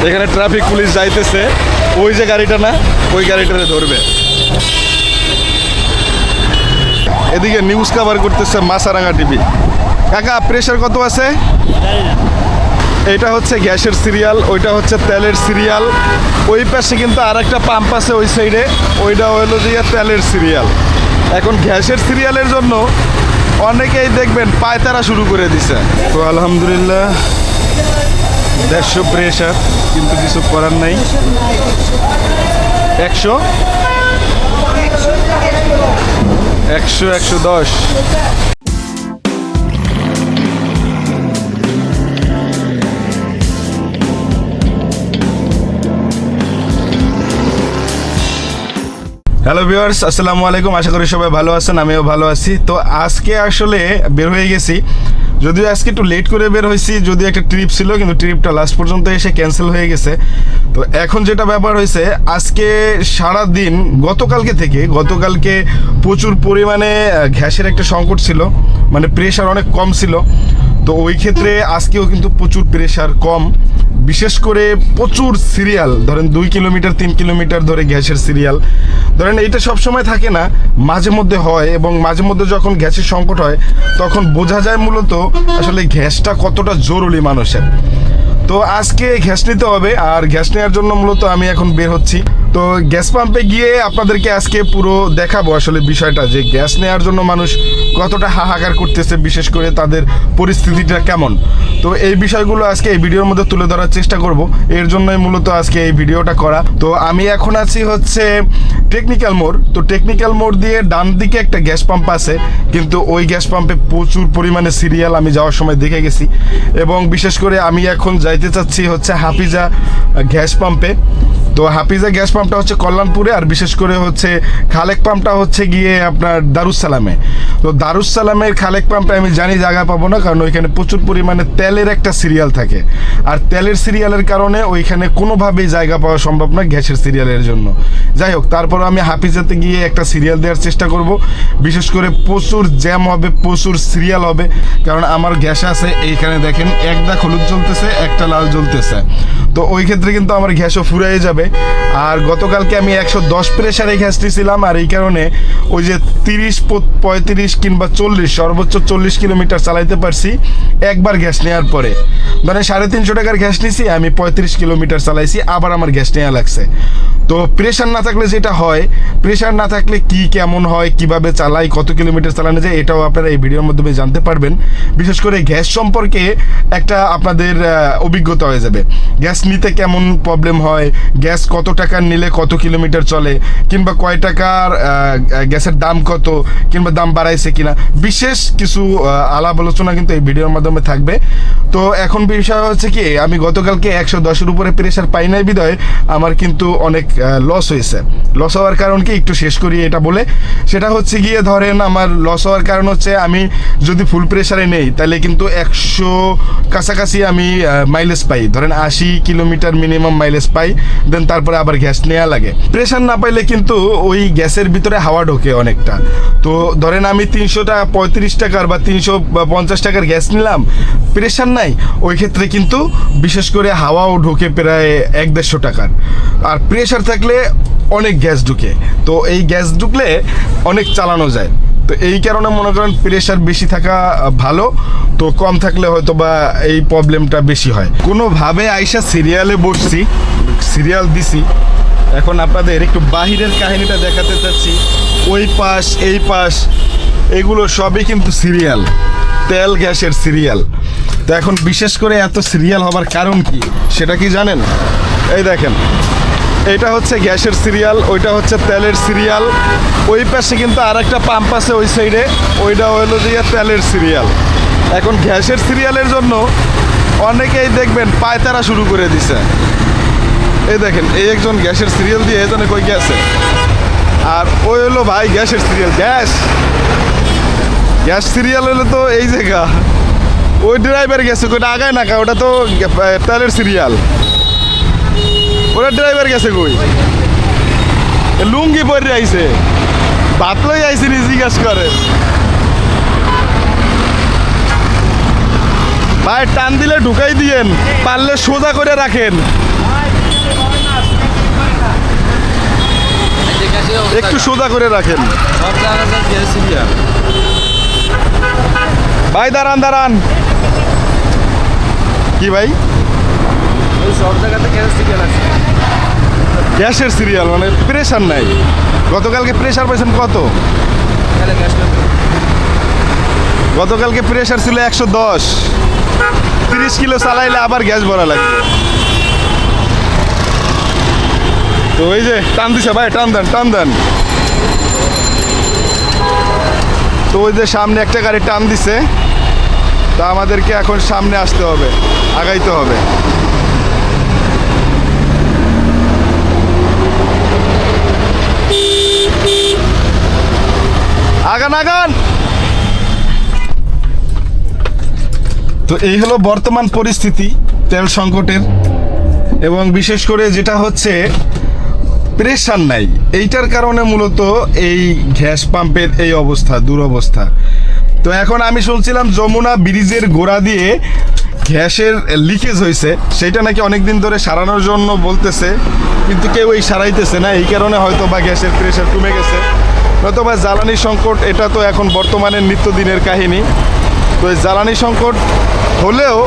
এখানে traffic police যাইতেছে, ওই যে গাড়িটা না, ওই গাড়িটারে ধরবে। এদিকে নিউজ কভার করতেছে মাছরাঙা টিভি। কাকা, প্রেশার কত আছে? এটা হচ্ছে গ্যাসের সিরিয়াল, ওইটা হচ্ছে তেলের সিরিয়াল। ওই পাশে কিন্তু আর একটা পাম্প আছে ওই সাইডে, ওইটা হলো যে তেলের সিরিয়াল। এখন গ্যাসের সিরিয়ালের জন্য অনেকেই দেখবেন পায়তারা শুরু করে দিছে। তো আলহামদুলিল্লাহ 150 প্রেশার, কিন্তু কিছু করার নাই। 100 100 110। হ্যালো ভিউয়ার্স, আসসালামু আলাইকুম। আশা করি সবাই ভালো আছেন, আমিও ভালো আছি। তো আজকে আসলে বের হয়ে গেছি, যদিও আজকে একটু লেট করে বের হয়েছি, যদিও একটা ট্রিপ ছিল, কিন্তু ট্রিপটা লাস্ট পর্যন্ত এসে ক্যান্সেল হয়ে গেছে। তো এখন যেটা ব্যাপার হয়েছে, আজকে সারা দিন গতকালকে প্রচুর পরিমাণে গ্যাসের একটা সংকট ছিল, মানে প্রেশার অনেক কম ছিল। তো ওই ক্ষেত্রে আজকেও কিন্তু প্রচুর প্রেশার কম, বিশেষ করে প্রচুর সিরিয়াল, ধরেন 2 কিলোমিটার 3 কিলোমিটার ধরে গ্যাসের সিরিয়াল। ধরেন এইটা সবসময় থাকে না, মাঝে মধ্যে হয়, এবং মাঝে মধ্যে যখন গ্যাসের সংকট হয় তখন বোঝা যায় মূলত আসলে গ্যাসটা কতটা জরুরি মানুষের। তো আজকে গ্যাস নিতে হবে, আর গ্যাস নেওয়ার জন্য মূলত আমি এখন বের হচ্ছি। তো গ্যাস পাম্পে গিয়ে আপনাদেরকে আজকে পুরো দেখাবো আসলে বিষয়টা, যে গ্যাস নেওয়ার জন্য মানুষ কতটা হাহাকার করতেছে, বিশেষ করে তাদের পরিস্থিতিটা কেমন। তো এই বিষয়গুলো আজকে এই ভিডিওর মধ্যে তুলে ধরার চেষ্টা করব, এর জন্যই মূলত আজকে এই ভিডিওটা করা। তো আমি এখন আছি হচ্ছে টেকনিক্যাল মোড়। তো টেকনিক্যাল মোড় দিয়ে ডান দিকে একটা গ্যাস পাম্প আছে, কিন্তু ওই গ্যাস পাম্পে প্রচুর পরিমাণে সিরিয়াল আমি যাওয়ার সময় দেখে গেছি। এবং বিশেষ করে আমি এখন যাইতে চাচ্ছি হচ্ছে হাফিজা গ্যাস পাম্পে। তো হাফিজা গ্যাস পাম্পটা হচ্ছে কল্যাণপুরে, আর বিশেষ করে হচ্ছে খালেক পাম্পটা হচ্ছে গিয়ে আপনার দারুসালামে। তো দারুসালামের খালেক পাম্পে আমি জানি জায়গা পাবো না, কারণ ওইখানে প্রচুর পরিমাণে তেলের একটা সিরিয়াল থাকে, আর তেলের সিরিয়ালের কারণে ওইখানে কোনোভাবেই জায়গা পাওয়া সম্ভব না গ্যাসের সিরিয়ালের জন্য। যাই হোক, তারপর আমি হাফিজাতে গিয়ে একটা সিরিয়াল দেওয়ার চেষ্টা করব। বিশেষ করে প্রচুর জ্যাম হবে, প্রচুর সিরিয়াল হবে, কারণ আমার গ্যাস আছে এইখানে দেখেন, একটা হলুদ জ্বলতেছে, একটা লাল জ্বলতেছে। তো ওই ক্ষেত্রে কিন্তু আমার গ্যাসও ফুরাই যাবে। আর গতকালকে আমি 110 প্রেশারে গ্যাস নিয়েছিলাম, আর এই কারণে ওই যে 30 35 কিংবা 40, সর্বোচ্চ 40 কিলোমিটার চালাইতে পারছি একবার গ্যাস নেওয়ার পরে। মানে 350 টাকার গ্যাস নিয়েছি, আমি 35 কিলোমিটার চালাইছি, আবার আমার গ্যাস নেওয়া লাগছে। তো প্রেশার না থাকলে যেটা হয়, প্রেশার না থাকলে কি কেমন হয়, কিভাবে চালাই, কত কিলোমিটার চালানো যায়, এটাও আপনারা এই ভিডিওর মাধ্যমে জানতে পারবেন। বিশেষ করে গ্যাস সম্পর্কে একটা আপনাদের অভিজ্ঞতা হয়ে যাবে, গ্যাস নিতে কেমন প্রবলেম হয়, গ্যাস কত টাকার নিলে কত কিলোমিটার চলে, কিংবা কয় টাকার গ্যাসের দাম কত, কিংবা দাম বাড়াইছে কিনা, বিশেষ কিছু আলাপ আলোচনা কিন্তু এই ভিডিওর মাধ্যমে থাকবে। তো এখন বিষয় হচ্ছে কি, আমি গতকালকে 110-এর উপরে প্রেশার পাই নাই বিধায় আমার কিন্তু অনেক লস হয়েছে। লস হওয়ার কারণ কি একটু শেষ করি এটা বলে, সেটা হচ্ছে গিয়ে ধরেন আমার লস হওয়ার কারণ হচ্ছে, আমি যদি ফুল প্রেশারে নেই তাহলে কিন্তু 100 কাছাকাছি আমি মাইলেজ পাই, ধরেন 80 কিলোমিটার মিনিমাম মাইলেজ পাই, দেন তারপরে আবার গ্যাস নেওয়া লাগে। প্রেশার না পাইলে কিন্তু ওই গ্যাসের ভিতরে হাওয়া ঢোকে অনেকটা। তো ধরেন আমি 335 টাকার বা 350 টাকার গ্যাস নিলাম, প্রেশার নাই, ওই ক্ষেত্রে কিন্তু বিশেষ করে হাওয়াও ঢোকে প্রায় 150 টাকার। আর প্রেশার থাকলে অনেক গ্যাস ঢুকে, তো এই গ্যাস ঢুকলে অনেক চালানো যায়। তো এই কারণে মনে করেন প্রেশার বেশি থাকা ভালো, তো কম থাকলে হয়তো বা এই প্রবলেমটা বেশি হয়। কোনোভাবে আইসা সিরিয়ালে বসছি, সিরিয়াল দিছি। এখন আপনাদের একটু বাহিরের কাহিনীটা দেখাতে চাচ্ছি। ওই পাশ এই পাশ এগুলো সবই কিন্তু সিরিয়াল, তেল গ্যাসের সিরিয়াল। তো এখন বিশেষ করে এত সিরিয়াল হবার কারণ কি সেটা কি জানেন? এই দেখেন, এটা হচ্ছে গ্যাসের সিরিয়াল, ওইটা হচ্ছে তেলের সিরিয়াল। ওই পাশে কিন্তু আর একটা পাম্প আছে ওই সাইডে, ওইটা হলো যে তেলের সিরিয়াল। এখন গ্যাসের সিরিয়ালের জন্য অনেকেই দেখবেন পায়তারা শুরু করে দিছে। এই দেখেন, এই একজন গ্যাসের সিরিয়াল দিয়ে এজনে কই গেছে, আর ওই হলো ভাই গ্যাসের সিরিয়াল। গ্যাস সিরিয়াল হলো তো এই জায়গা, ওই ড্রাইভার গেছে, ওইটা আগায় না, ওটা তো তেলের সিরিয়াল, ওরা ড্রাইভার গেছে কই, লুঙ্গি পরে আইছে, বাতলাই আইছে, জিজ্ঞাস করে ভাই টান দিলে ঢুকাই দিয়েন, পারলে সোজা করে রাখেন। একটু সোজা করে রাখেন। সব জায়গায় গ্যাস সিরিয়াল। ভাই দাঁড়ান দাঁড়ান। কি ভাই? ওই সব জায়গাতে গ্যাস সিরিয়াল আছে। গ্যাসের সিরিয়াল মানে প্রেশার নাই। গতকালকে প্রেশার পাইছেন কত? তাহলে গ্যাস গতকালকে প্রেশার ছিল 110। 30 কিলো চালাইলে আবার গ্যাস ভরা লাগবে। তো ওই যে টান দিছে ভাই, টান দেন টান দেন। তো ওই যে সামনে একটা গাড়ি টান দিছে, তা আমাদেরকে এখন সামনে আসতে হবে, আগাইতে হবে। আগান আগান। তো এই হলো বর্তমান পরিস্থিতি তেল সংকটের, এবং বিশেষ করে যেটা হচ্ছে প্রেশার নাই, এইটার কারণে মূলত এই গ্যাস পাম্পের এই অবস্থা, দুরবস্থা। তো এখন আমি শুনছিলাম যমুনা ব্রিজের গোড়া দিয়ে গ্যাসের লিকেজ হয়েছে, সেইটা নাকি অনেক দিন ধরে সারানোর জন্য বলতেছে, কিন্তু কেউ এই সারাইতেছে না। এই কারণে হয়তো বা গ্যাসের প্রেশার কমে গেছে, নয়তো বা জ্বালানি সংকট, এটা তো এখন বর্তমানের নিত্যদিনের কাহিনী। তো এই জ্বালানি সংকট হলেও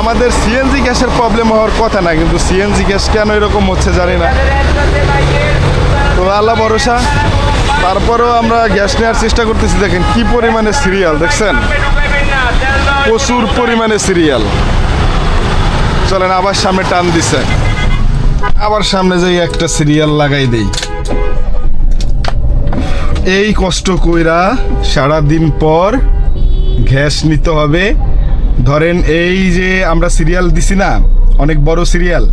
আমাদের সিএনজি গ্যাসের প্রবলেম হওয়ার কথা না, কিন্তু সিএনজি গ্যাস কেন এরকম হচ্ছে জানি না। তো আল্লাহ ভরসা, তারপরেও আমরা গ্যাস নেওয়ার চেষ্টা করতেছি। দেখেন কি পরিমাণে সিরিয়াল, দেখছেন প্রচুর পরিমাণে সিরিয়াল। চলেন আবার সামনে টান দিছে, আবার সামনে যাই একটা সিরিয়াল লাগাই দেই। এই কষ্ট কইরা সারাদিন পর গ্যাস নিতে হবে। ধরেন এই যে আমরা সিরিয়াল দিছি না, অনেক বড় সিরিয়াল,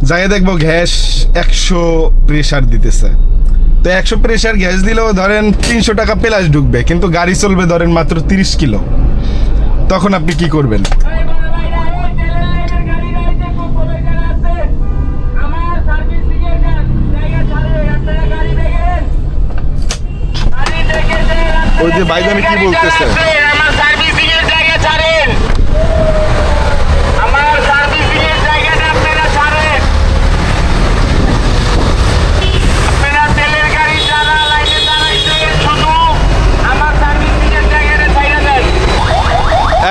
যাই দেখবো গ্যাস 100 প্রেশার দিতেছে। তো 100 প্রেশার গ্যাস দিলেও ধরেন 300 টাকা প্লাস ঢুকবে, কিন্তু গাড়ি চলবে ধরেন মাত্র 30 কিলো। তখন আপনি কি করবেন? ওই যে ভাইজানি কি বলতেছে,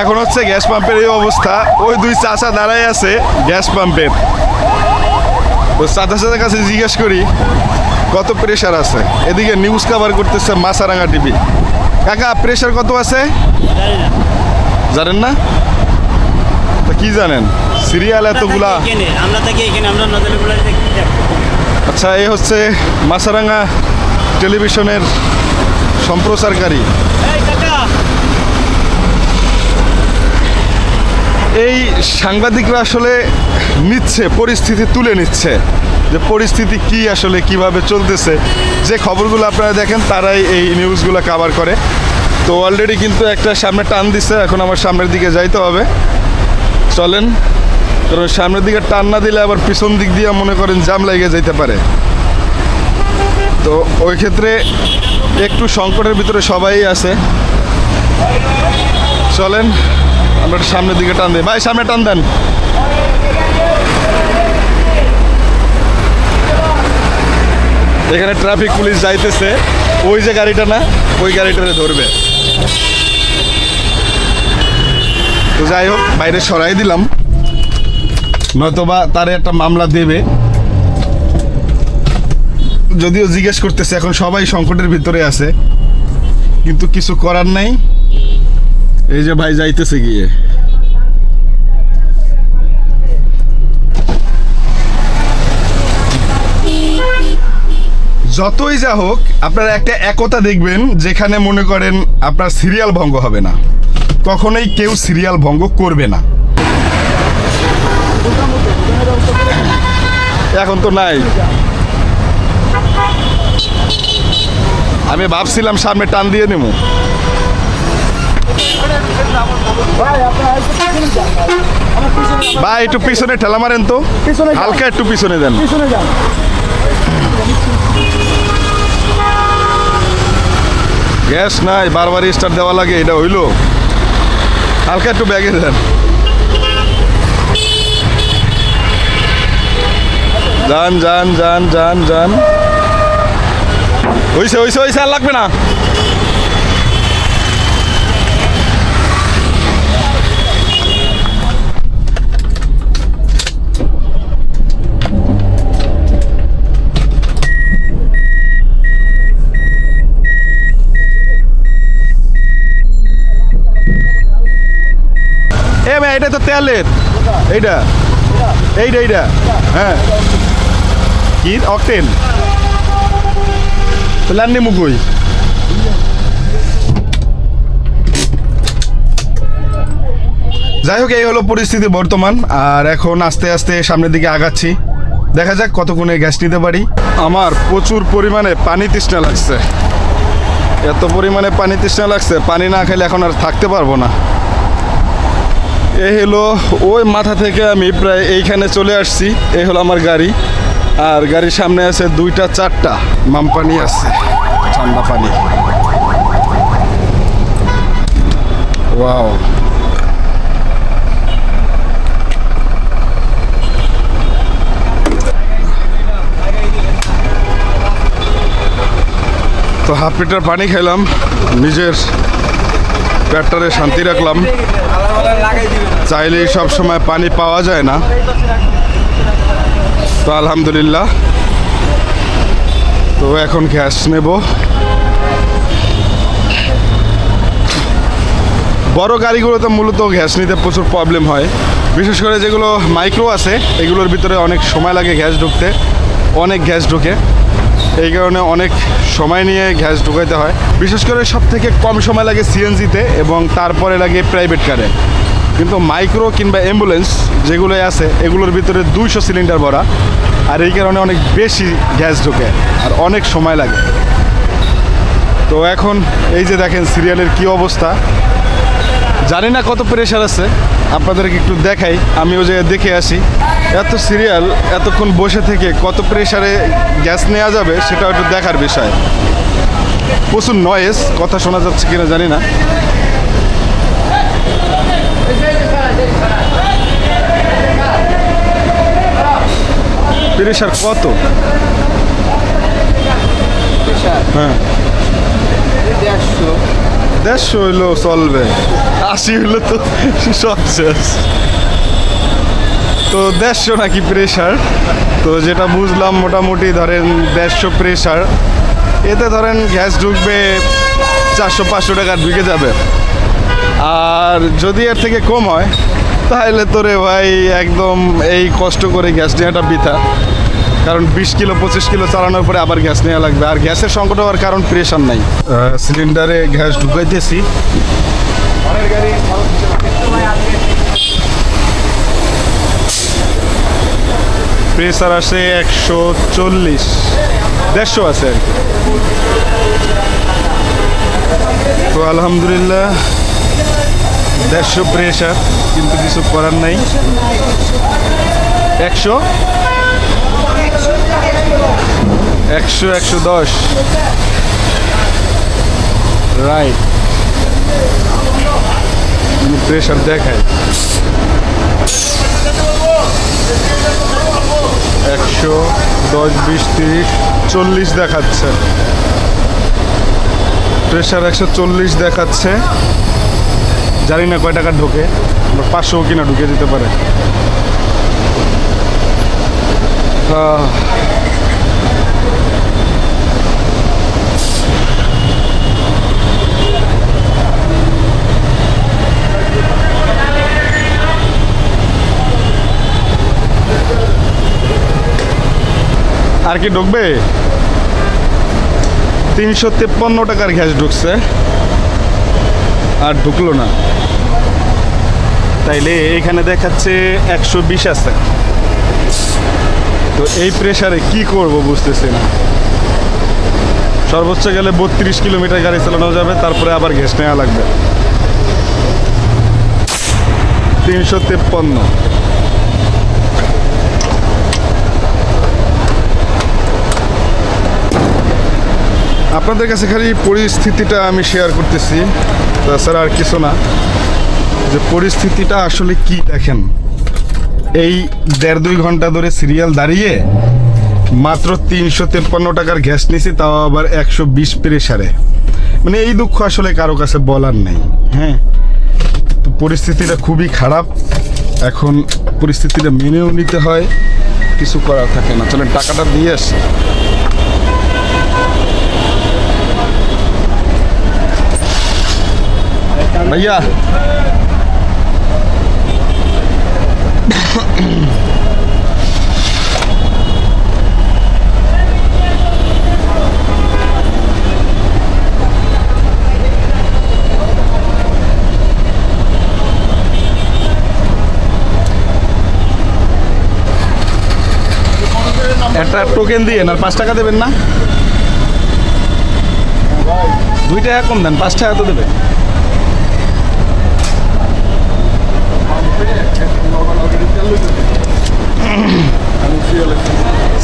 এখন হচ্ছে গ্যাস পাম্পের এই অবস্থা। ওই দুই চাচা দাঁড়ায় আছে গ্যাস পাম্পের, ওই চাচাদের কাছে জিজ্ঞেস করি কত প্রেশার আছে। এদিকে নিউজ কভার করতেছে মাছারাঙ্গা টিভি। কাকা প্রেশার কত আছে জানেন না? তা কি জানেন? সিরিয়াল এতগুলা। আচ্ছা, এই হচ্ছে মাছারাঙ্গা টেলিভিশনের সম্প্রচারকারী। এই সাংবাদিকরা আসলে নিচ্ছে, পরিস্থিতি তুলে নিচ্ছে, যে পরিস্থিতি কি আসলে কিভাবে চলতেছে। যে খবরগুলো আপনারা দেখেন তারাই এই নিউজগুলো কভার করে। তো অলরেডি কিন্তু একটা সামনে টান দিচ্ছে, এখন আমার সামনের দিকে যাইতে হবে। চলেন, কারণ সামনের দিকে টান না দিলে আবার পিছন দিক দিয়ে মনে করেন জাম লেগে যেতে পারে। তো ওই ক্ষেত্রে একটু সংকটের ভিতরে সবাই আছে। চলেন আমরা সামনের দিকে টান দিই। ভাই সামনে টান দেন। এখানে ট্রাফিক পুলিশ যাইতেছে, ওই যে গাড়িটা না, ওই গাড়িটারে ধরবে। তো যাই হোক, বাইরে সরাই দিলাম, নয়তোবা তার একটা মামলা দেবে। যদিও জিজ্ঞেস করতেছে, এখন সবাই সংকটের ভিতরে আছে, কিন্তু কিছু করার নাই। এই যে ভাই যাইতেছে গিয়ে। যতই যা হোক, আপনারা একটা একতা দেখবেন যেখানে মনে করেন আপনার সিরিয়াল ভঙ্গ হবে না, কখনোই কেউ সিরিয়াল ভঙ্গ করবে না। এখন তো নাই। আমি ভাবছিলাম সামনে টান দিয়ে নেব। ভাই একটু পিছনে ঠেলা মারেন তো, হালকা একটু পিছনে দেন। গ্যাস নাই, বারবার স্টার্ট দেওয়া লাগে, এটা হইলো? হালকা একটু ব্যাগে দেন। যান যান যান যান যান। হইছে হইছে হইছে, আর লাগবে না। এ ভাই, এটা তো তেলের। এইটা এইটা এইটা হ্যাঁ, কি অকটেন? তাহলে আর নেমু কই? যাই হোক, এই হলো পরিস্থিতি বর্তমান। আর এখন আস্তে আস্তে সামনের দিকে আগাচ্ছি, দেখা যাক কতক্ষণে গ্যাস নিতে পারি। আমার প্রচুর পরিমাণে পানি তৃষ্ণা লাগছে, এত পরিমাণে পানি তৃষ্ণা লাগছে, পানি না খেলে এখন আর থাকতে পারবো না। এই হলো ওই মাথা থেকে আমি প্রায় এইখানে চলে আসছি। এই হলো আমার গাড়ি, আর গাড়ির সামনে আছে 2টা 4টা মাম পানি আছে, ঠান্ডা পানি। ওয়াও, তো হাফ লিটার পানি খেলাম, নিজের পেটটারে শান্তি রাখলাম। চাইলেই সব সময় পানি পাওয়া যায় না, তো আলহামদুলিল্লাহ। তো এখন গ্যাস নেব। বড় গাড়িগুলোতে মূলত গ্যাস নিতে প্রচুর প্রবলেম হয়, বিশেষ করে যেগুলো মাইক্রো আছে এগুলোর ভিতরে অনেক সময় লাগে গ্যাস ঢুকতে, অনেক গ্যাস ঢুকে। এই কারণে অনেক সময় নিয়ে গ্যাস ঢুকাইতে হয়। বিশেষ করে সব থেকে কম সময় লাগে সিএনজিতে, এবং তারপরে লাগে প্রাইভেট কারে। কিন্তু মাইক্রো কিংবা অ্যাম্বুলেন্স যেগুলো আছে এগুলোর ভিতরে 200 সিলিন্ডার ভরা, আর এই কারণে অনেক বেশি গ্যাস ঢোকে আর অনেক সময় লাগে। তো এখন এই যে দেখেন সিরিয়ালের কি অবস্থা, জানি না কত প্রেশার আছে, আপনাদেরকে একটু দেখাই। আমিও যে দেখে আসি, এত সিরিয়াল এতক্ষণ বসে থেকে কত প্রেশারে গ্যাস নেওয়া যাবে সেটা একটু দেখার বিষয়। প্রচুর নয়েজ, কথা শোনা যাচ্ছে কিনা জানি না। প্রেশার কত? হ্যাঁ, 150 হইলেও চলবে, 80 হইলে তো সব শেষ। তো 150 নাকি প্রেশার, তো যেটা বুঝলাম মোটামুটি ধরেন 150 প্রেশার, এতে ধরেন গ্যাস ঢুকবে 400-500 টাকা ঢুকে যাবে। আর যদি এর থেকে কম হয় তাহলে তো রে ভাই একদম এই কষ্ট করে গ্যাস নেওয়াটা বৃথা, কারণ 20 কিলো 25 কিলো চালানোর পরে আবার গ্যাস নেওয়া লাগবে। আর গ্যাসের সংকট হওয়ার কারণ প্রেশার নাই। সিলিন্ডারে গ্যাস ঢুকাইতেছি। প্রেসার আসে 140, 150 আছে আর কি। তো আলহামদুলিল্লাহ 150 প্রেসার, কিন্তু কিছু করার নাই। 100 110 রাইট, প্রেসার দেখায় 110, 20, 30, 40 দেখাচ্ছে। প্রেসার 140 দেখাচ্ছে, জানি না কয় টাকা ঢোকে, 500 কিনা ঢুকে দিতে পারে। আর কি ঢুকবে? 353 টাকার গ্যাস ঢুকছে, আর ঢুকলো না। তাইলে এখানে দেখাচ্ছে 120 আছে। তো এই প্রেসারে কি করব বুঝতেছি না। সর্বোচ্চ গেলে 32 কিলোমিটার গাড়ি চালানো যাবে, তারপরে আবার গ্যাস নেওয়া লাগবে। 353। আপনাদের কাছে খালি পরিস্থিতিটা আমি শেয়ার করতেছি, তাছাড়া আর কিছু না। যে পরিস্থিতিটা আসলে কি দেখেন, এই 1.5-2 ঘন্টা ধরে সিরিয়াল দাঁড়িয়ে মাত্র 353 টাকার গ্যাস নিছি, তাও আবার 120 প্রেসারে। মানে এই দুঃখ আসলে কারো কাছে বলার নেই। হ্যাঁ, তো পরিস্থিতিটা খুবই খারাপ, এখন পরিস্থিতিটা মেনেও নিতে হয়, কিছু করার থাকে না। চলেন টাকাটা দিয়ে আসি। ভাইয়া একটা টোকেন দিয়ে আর 5 টাকা দেবেন না? 2 টাকা কম দেন, 5 টাকা তো দেবে।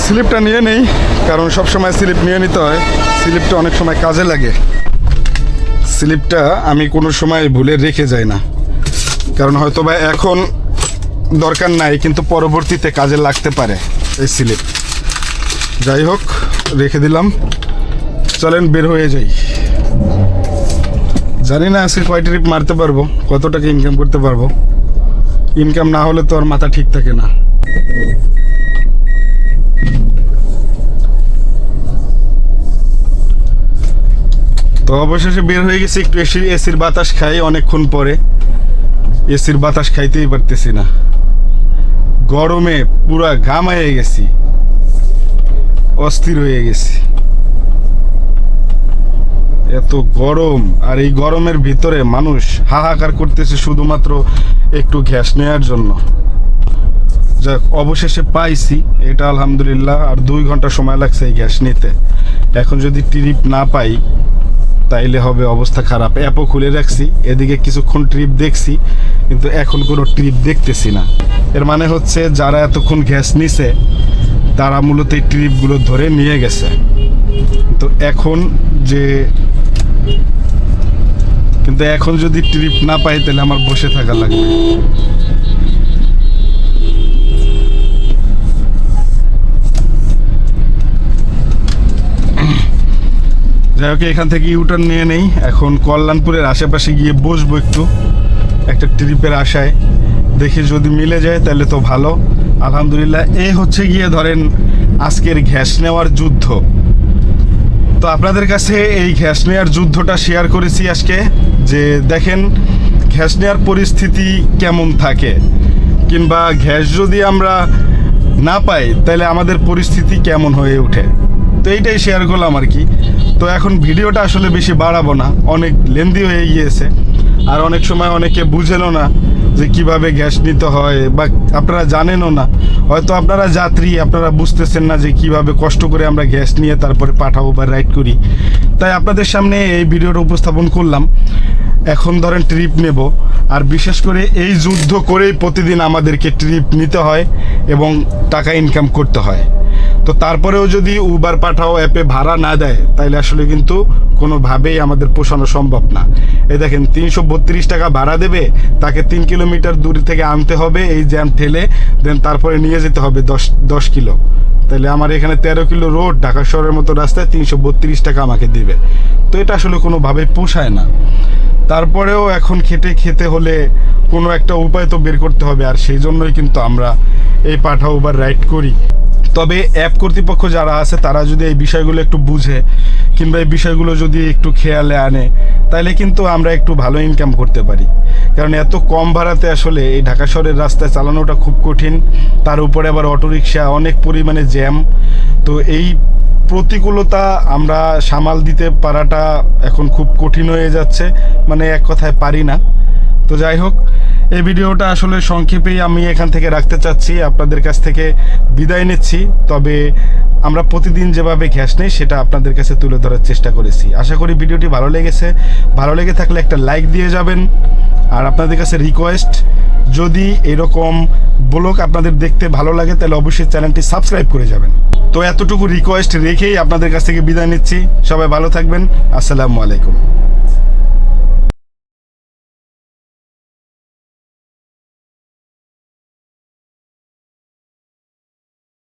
স্লিপটা নিয়ে নেই, কারণ সব সময় স্লিপ নিয়ে নিতে হয়। স্লিপটা অনেক সময় কাজে লাগে। স্লিপটা আমি কোনো সময় ভুলে রেখে যাই না, কারণ হয়তো বা এখন দরকার নাই, কিন্তু পরবর্তীতে কাজে লাগতে পারে এই স্লিপ। যাই হোক, রেখে দিলাম। চলেন বের হয়ে যাই। জানি না আজকে কয় ট্রিপ মারতে পারবো, কত টাকা ইনকাম করতে পারবো। ইনকাম না হলে তো আর মাথা ঠিক থাকে না। তো অবশেষে বের হয়ে গেছি, একটু এসির বাতাস খাই অনেকক্ষণ পরে। এসির বাতাস খাইতেই পারতেছি না, গরমে পুরা ঘামাইয়ে গেছি, অস্থির হয়ে গেছি। এত গরম, আর এই গরমের ভিতরে মানুষ হাহাকার করতেছে শুধুমাত্র একটু গ্যাস নেওয়ার জন্য। যাক, অবশেষে পাইছি, এটা আলহামদুলিল্লাহ। আর 2 ঘন্টা সময় লাগছে এই গ্যাস নিতে। এখন যদি ট্রিপ না পাই তাইলে হবে অবস্থা খারাপ। অ্যাপও খুলে রাখছি, এদিকে কিছুক্ষণ ট্রিপ দেখছি, কিন্তু এখন কোনো ট্রিপ দেখতেছি না। এর মানে হচ্ছে যারা এতক্ষণ গ্যাস নিছে তারা মূলত এই ট্রিপগুলো ধরে নিয়ে গেছে। তো এখন যদি ট্রিপ না পাই তাহলে আমার বসে থাকা লাগবে। যাই হোক, এখান থেকে ইউটার্ন নিয়ে নেই, এখন কল্যাণপুরের আশেপাশে গিয়ে বসবো একটু, একটা ট্রিপের আশায়। দেখি যদি মিলে যায় তাহলে তো ভালো, আলহামদুলিল্লাহ। এই হচ্ছে গিয়ে ধরেন আজকের গ্যাস নেওয়ার যুদ্ধ। তো আপনাদের কাছে এই গ্যাস নেওয়ার যুদ্ধটা শেয়ার করেছি আজকে, যে দেখেন গ্যাস নেওয়ার পরিস্থিতি কেমন থাকে, কিংবা গ্যাস যদি আমরা না পাই তাহলে আমাদের পরিস্থিতি কেমন হয়ে ওঠে। তো এইটাই শেয়ার করলাম আর কি। তো এখন ভিডিওটা আসলে বেশি বাড়াবো না, অনেক লেন্দি হয়ে গিয়েছে। আর অনেক সময় অনেকে বুঝেনও না যে কিভাবে গ্যাস নিতে হয়, বা আপনারা জানেনও না। হয়তো আপনারা যাত্রী, আপনারা বুঝতেছেন না যে কিভাবে কষ্ট করে আমরা গ্যাস নিয়ে তারপরে পাঠাবো বা রাইড করি। তাই আপনাদের সামনে এই ভিডিওটা উপস্থাপন করলাম। এখন ধরেন ট্রিপ নেব, আর বিশেষ করে এই যুদ্ধ করেই প্রতিদিন আমাদেরকে ট্রিপ নিতে হয় এবং টাকা ইনকাম করতে হয়। তো তারপরেও যদি উবার পাঠাও অ্যাপে ভাড়া না দেয় তাহলে আসলে কিন্তু কোনোভাবেই আমাদের পোষানো সম্ভব না। এই দেখেন 332 টাকা ভাড়া দেবে, তাকে 3 কিলোমিটার দূর থেকে আনতে হবে এই জ্যাম ঠেলে, দেন তারপরে নিয়ে যেতে হবে 10 কিলো। তাহলে আমার এখানে 13 কিলো রোড, ঢাকা শহরের মতো রাস্তায় 332 টাকা আমাকে দিবে। তো এটা আসলে কোনোভাবেই পোষায় না। তারপরেও এখন খেতে হলে কোনো একটা উপায় তো বের করতে হবে, আর সেই জন্যই কিন্তু আমরা এই পাঠা উবার রাইড করি। তবে অ্যাপ কর্তৃপক্ষ যারা আছে তারা যদি এই বিষয়গুলো একটু বুঝে, কিংবা এই বিষয়গুলো যদি একটু খেয়ালে আনে, তাহলে কিন্তু আমরা একটু ভালো ইনকাম করতে পারি। কারণ এত কম ভাড়াতে আসলে এই ঢাকা শহরের রাস্তায় চালানোটা খুব কঠিন। তার উপরে আবার অটোরিকশা, অনেক পরিমাণে জ্যাম। তো এই প্রতিকূলতা আমরা সামাল দিতে পারাটা এখন খুব কঠিন হয়ে যাচ্ছে, মানে এক কথায় পারি না। তো যাই হোক, এই ভিডিওটা আসলে সংক্ষেপেই আমি এখান থেকে রাখতে চাচ্ছি, আপনাদের কাছ থেকে বিদায় নিচ্ছি। তবে আমরা প্রতিদিন যেভাবে গ্যাস নেই সেটা আপনাদের কাছে তুলে ধরার চেষ্টা করেছি। আশা করি ভিডিওটি ভালো লেগেছে। ভালো লেগে থাকলে একটা লাইক দিয়ে যাবেন। আর আপনাদের কাছে রিকোয়েস্ট, যদি এরকম ব্লগ আপনাদের দেখতে ভালো লাগে তাহলে অবশ্যই চ্যানেলটি সাবস্ক্রাইব করে যাবেন। তো এতটুকু রিকোয়েস্ট রেখেই আপনাদের কাছ থেকে বিদায় নিচ্ছি। সবাই ভালো থাকবেন। আসসালামু আলাইকুম।